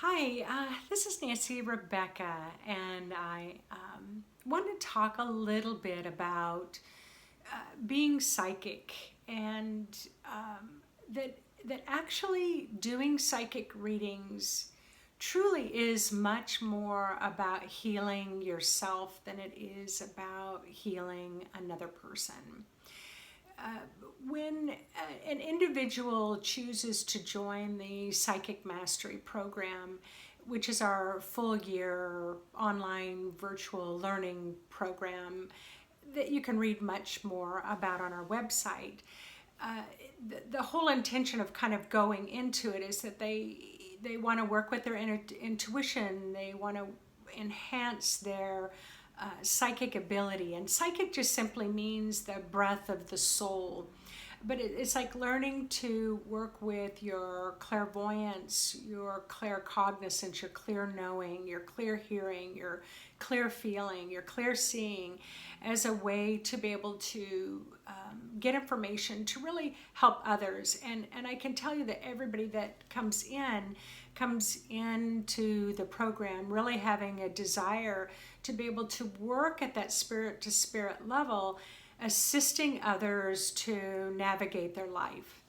Hi, this is Nancy Rebecca, and I want to talk a little bit about being psychic and that actually doing psychic readings truly is much more about healing yourself than it is about healing another person. When an individual chooses to join the Psychic Mastery Program, which is our full year online virtual learning program that you can read much more about on our website, uh, the whole intention of kind of going into it is that they want to work with their intuition. They want to enhance their psychic ability, and psychic just simply means the breath of the soul. But it's like learning to work with your clairvoyance, your claircognizance, your clear knowing, your clear hearing, your clear feeling, your clear seeing, as a way to be able to get information to really help others. And I can tell you that everybody that comes into the program really having a desire to be able to work at that spirit to spirit level, assisting others to navigate their life.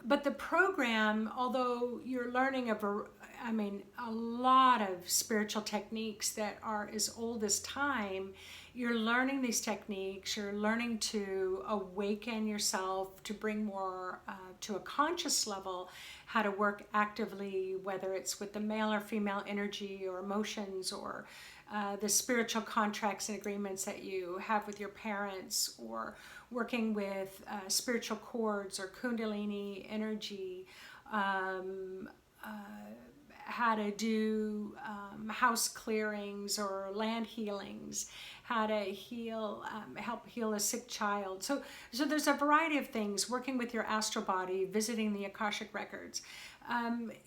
But the program, although you're learning a lot of spiritual techniques that are as old as time, you're learning these techniques, you're learning to awaken yourself, to bring more to a conscious level, how to work actively, whether it's with the male or female energy or emotions or the spiritual contracts and agreements that you have with your parents, or working with spiritual cords or kundalini energy, uh, how to do house clearings or land healings, how to heal, help heal a sick child. So there's a variety of things, working with your astral body, visiting the Akashic records.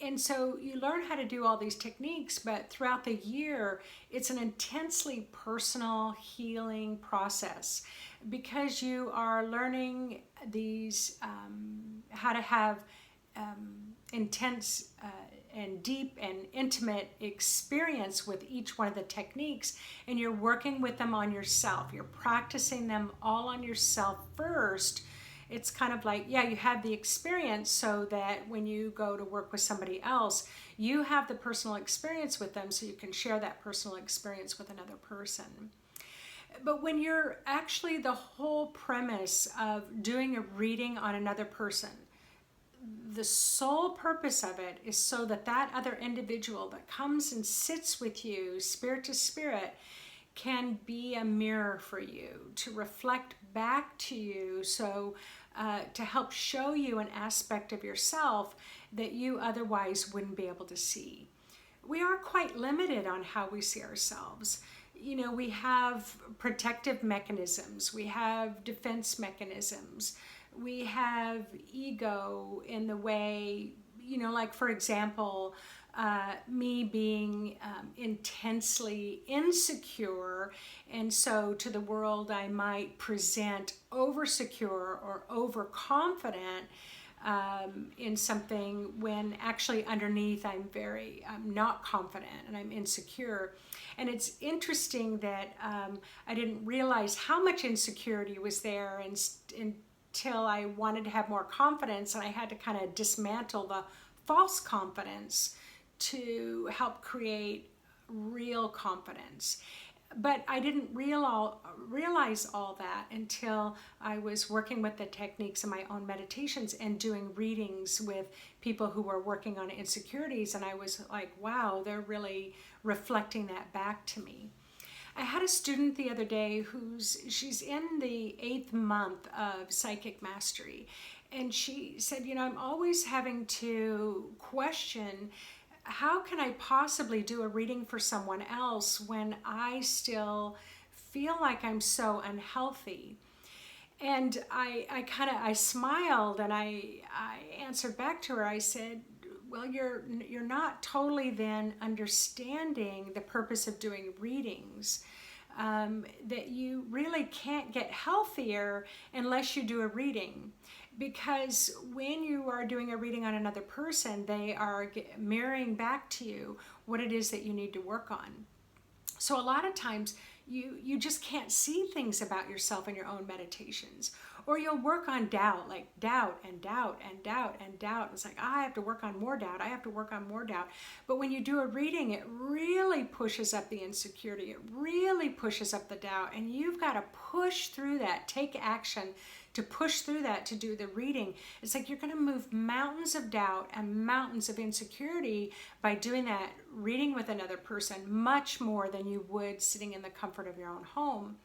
And so you learn how to do all these techniques, but throughout the year, it's an intensely personal healing process because you are learning these, how to have intense and deep and intimate experience with each one of the techniques, and you're working with them on yourself. You're practicing them all on yourself first. It's kind of like, yeah, you have the experience so that when you go to work with somebody else, you have the personal experience with them so you can share that personal experience with another person. But when you're actually, the whole premise of doing a reading on another person, the sole purpose of it is so that that other individual that comes and sits with you spirit to spirit can be a mirror for you, to reflect back to you, so to help show you an aspect of yourself that you otherwise wouldn't be able to see. We are quite limited on how we see ourselves. You know, we have protective mechanisms, we have defense mechanisms, we have ego in the way, you know, like for example, me being intensely insecure, and so to the world I might present over secure or overconfident in something, when actually underneath I'm not confident and I'm insecure. And it's interesting that I didn't realize how much insecurity was there until I wanted to have more confidence, and I had to kind of dismantle the false confidence to help create real confidence. But I didn't realize all that until I was working with the techniques in my own meditations and doing readings with people who were working on insecurities. And I was like, wow, they're really reflecting that back to me. I had a student the other day she's in the 8th month of psychic mastery. And she said, you know, I'm always having to question, how can I possibly do a reading for someone else when I still feel like I'm so unhealthy? And I smiled, and I answered back to her. I said, well, you're not totally then understanding the purpose of doing readings. That you really can't get healthier unless you do a reading. because when you are doing a reading on another person, they are mirroring back to you what it is that you need to work on. So a lot of times you just can't see things about yourself in your own meditations. Or you'll work on doubt, like doubt and doubt and doubt and doubt. It's like, I have to work on more doubt. I have to work on more doubt. But when you do a reading, it really pushes up the insecurity. It really pushes up the doubt. And you've got to push through that, take action to push through that to do the reading. It's like you're going to move mountains of doubt and mountains of insecurity by doing that reading with another person, much more than you would sitting in the comfort of your own home.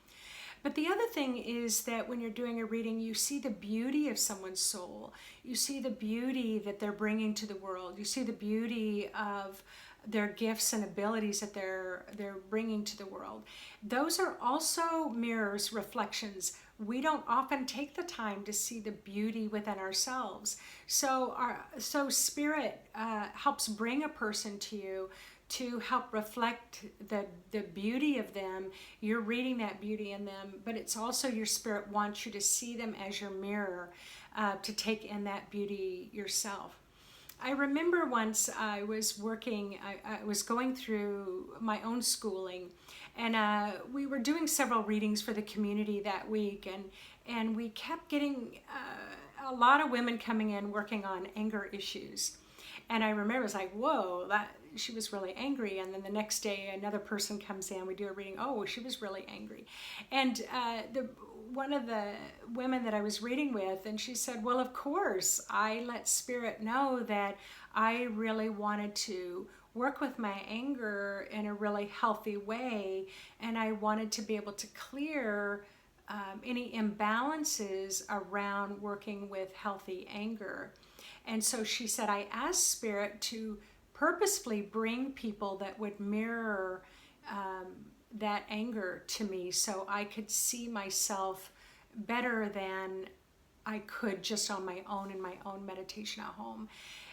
But the other thing is that when you're doing a reading, you see the beauty of someone's soul. You see the beauty that they're bringing to the world. You see the beauty of their gifts and abilities that they're bringing to the world. Those are also mirrors, reflections. We don't often take the time to see the beauty within ourselves. So spirit helps bring a person to you to help reflect the beauty of them. You're reading that beauty in them, but it's also your spirit wants you to see them as your mirror, to take in that beauty yourself. I remember once I was I was going through my own schooling, and we were doing several readings for the community that week, and we kept getting a lot of women coming in working on anger issues. And I remember it was like, whoa, she was really angry. And then the next day, another person comes in, we do a reading, oh, she was really angry. And one of the women that I was reading with, and she said, well, of course, I let spirit know that I really wanted to work with my anger in a really healthy way. And I wanted to be able to clear any imbalances around working with healthy anger. And so she said, I asked spirit to purposefully bring people that would mirror that anger to me so I could see myself better than I could just on my own in my own meditation at home.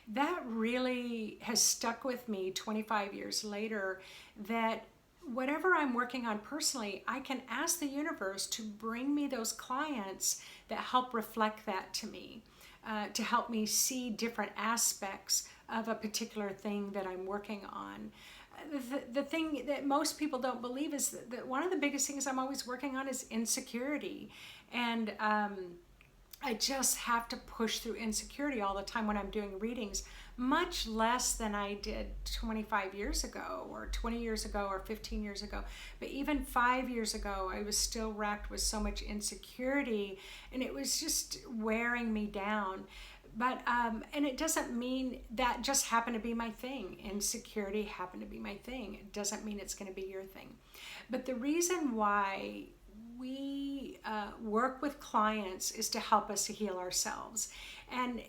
That really has stuck with me 25 years later, that whatever I'm working on personally, I can ask the universe to bring me those clients that help reflect that to me. To help me see different aspects of a particular thing that I'm working on. The thing that most people don't believe is that one of the biggest things I'm always working on is insecurity. And I just have to push through insecurity all the time when I'm doing readings, much less than I did 25 years ago or 20 years ago or 15 years ago. But even 5 years ago, I was still racked with so much insecurity, and it was just wearing me down. But and it doesn't mean that just happened to be my thing. Insecurity happened to be my thing. It doesn't mean it's going to be your thing. But the reason why we work with clients is to help us to heal ourselves, and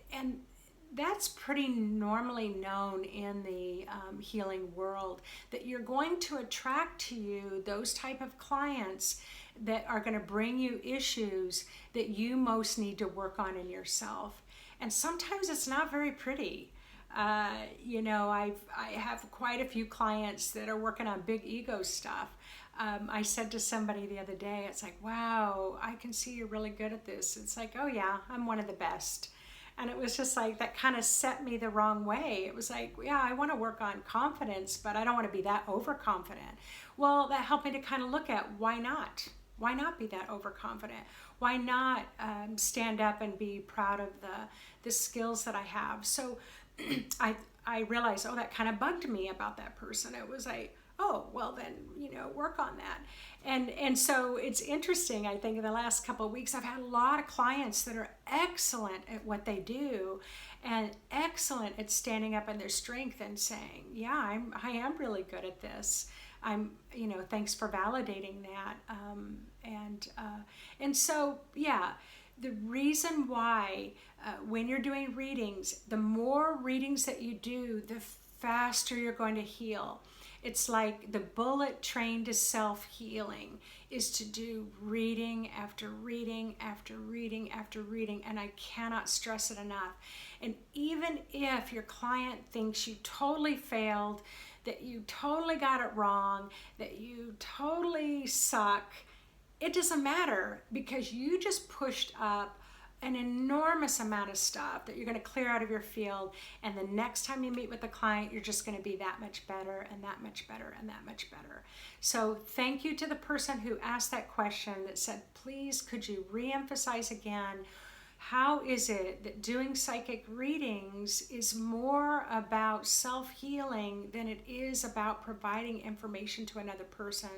that's pretty normally known in the healing world, that you're going to attract to you those type of clients that are going to bring you issues that you most need to work on in yourself. And sometimes it's not very pretty. I have quite a few clients that are working on big ego stuff. I said to somebody the other day, it's like, wow, I can see you're really good at this. It's like, oh yeah, I'm one of the best. And it was just like, that kind of set me the wrong way. It was like, yeah, I want to work on confidence, but I don't want to be that overconfident. Well, that helped me to kind of look at, why not? Why not be that overconfident? Why not stand up and be proud of the skills that I have? So I realized, oh, that kind of bugged me about that person. It was like, oh, well then, work on that. And so it's interesting, I think in the last couple of weeks, I've had a lot of clients that are excellent at what they do and excellent at standing up in their strength and saying, yeah, I am really good at this. Thanks for validating that. And so, yeah, the reason why when you're doing readings, the more readings that you do, the faster you're going to heal. It's like the bullet train to self-healing is to do reading after reading after reading after reading, and I cannot stress it enough. And even if your client thinks you totally failed, that you totally got it wrong, that you totally suck, it doesn't matter, because you just pushed up an enormous amount of stuff that you're going to clear out of your field, and the next time you meet with the client, you're just going to be that much better and that much better and that much better. So thank you to the person who asked that question that said, please could you re-emphasize again, how is it that doing psychic readings is more about self-healing than it is about providing information to another person?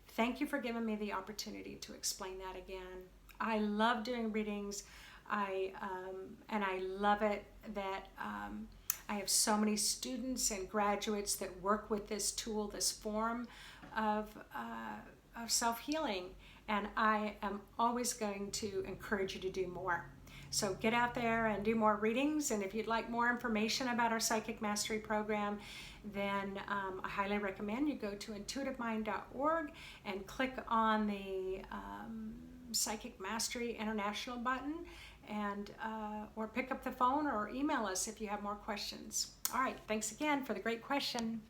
Thank you for giving me the opportunity to explain that again. I love doing readings. And I love it that I have so many students and graduates that work with this tool, this form of self-healing. And I am always going to encourage you to do more. So get out there and do more readings. And if you'd like more information about our Psychic Mastery program, then I highly recommend you go to intuitivemind.org and click on the Psychic Mastery International button, and or pick up the phone or email us if you have more questions. All right, thanks again for the great question.